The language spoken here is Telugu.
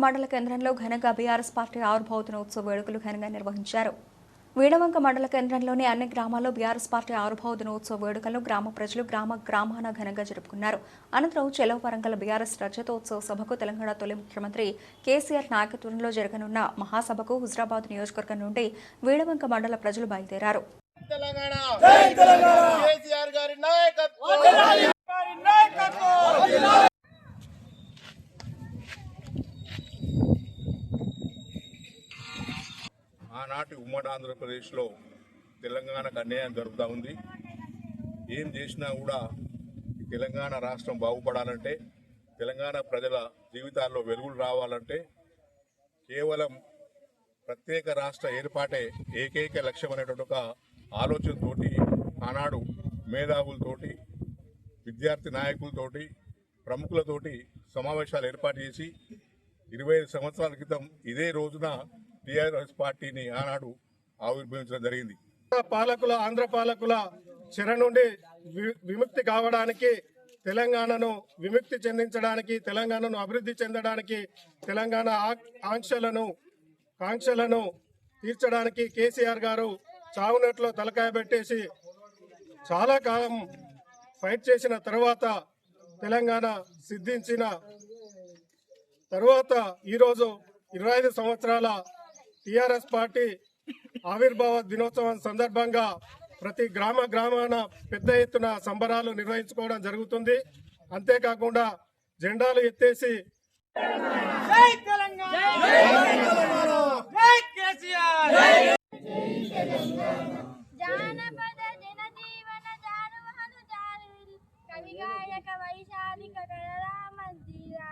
మండల కేంద్రంలో ఘనంగా బీఆర్ఎస్ పార్టీ ఆవిర్భావ దినోత్సవ వేడుకలు ఘనంగా నిర్వహించారు. వీడవంక మండల కేంద్రంలోని అన్ని గ్రామాల్లో బీఆర్ఎస్ పార్టీ ఆవిర్భావ దినోత్సవ వేడుకలను గ్రామ ప్రజలు గ్రామాన ఘనంగా జరుపుకున్నారు. అనంతరం చెలో వరంగల్ బీఆర్ఎస్ రజతోత్సవ సభకు తెలంగాణ తొలి ముఖ్యమంత్రి కేసీఆర్ నాయకత్వంలో జరగనున్న మహాసభకు హుజరాబాద్ నియోజకవర్గం నుండి వీడవంక మండల ప్రజలు బయలుదేరారు. ఆనాటి ఉమ్మడి ఆంధ్రప్రదేశ్లో తెలంగాణకు అన్యాయం జరుగుతూ ఉంది. ఏం చేసినా కూడా తెలంగాణ రాష్ట్రం బాగుపడాలంటే, తెలంగాణ ప్రజల జీవితాల్లో వెలుగులు రావాలంటే కేవలం ప్రత్యేక రాష్ట్ర ఏర్పాటే ఏకైక లక్ష్యం అనేటువంటి ఒక ఆలోచనతోటి ఆనాడు మేధావులతోటి, విద్యార్థి నాయకులతోటి, ప్రముఖులతోటి సమావేశాలు ఏర్పాటు చేసి 25 సంవత్సరాల క్రితం ఇదే రోజున టీఆర్ఎస్ పార్టీని ఆనాడు ఆవిర్భవించడం జరిగింది. ఆంధ్ర పాలకుల చెర నుండి విముక్తి కావడానికి, తెలంగాణను విముక్తి చెందించడానికి, తెలంగాణను అభివృద్ధి చెందడానికి, తెలంగాణ కాంక్షలను తీర్చడానికి కేసీఆర్ గారు చావునట్లో తలకాయ పెట్టేసి చాలా కాలం ఫైట్ చేసిన తర్వాత తెలంగాణ సిద్ధించిన తర్వాత ఈరోజు 25 సంవత్సరాల టీఆర్ఎస్ పార్టీ ఆవిర్భావ దినోత్సవం సందర్భంగా ప్రతి గ్రామాన పెద్ద ఎత్తున సంబరాలు నిర్వహించుకోవడం జరుగుతుంది. అంతేకాకుండా జెండాలు ఎత్తేసి కవిగాయక వైశాలిక కళరా మందిరా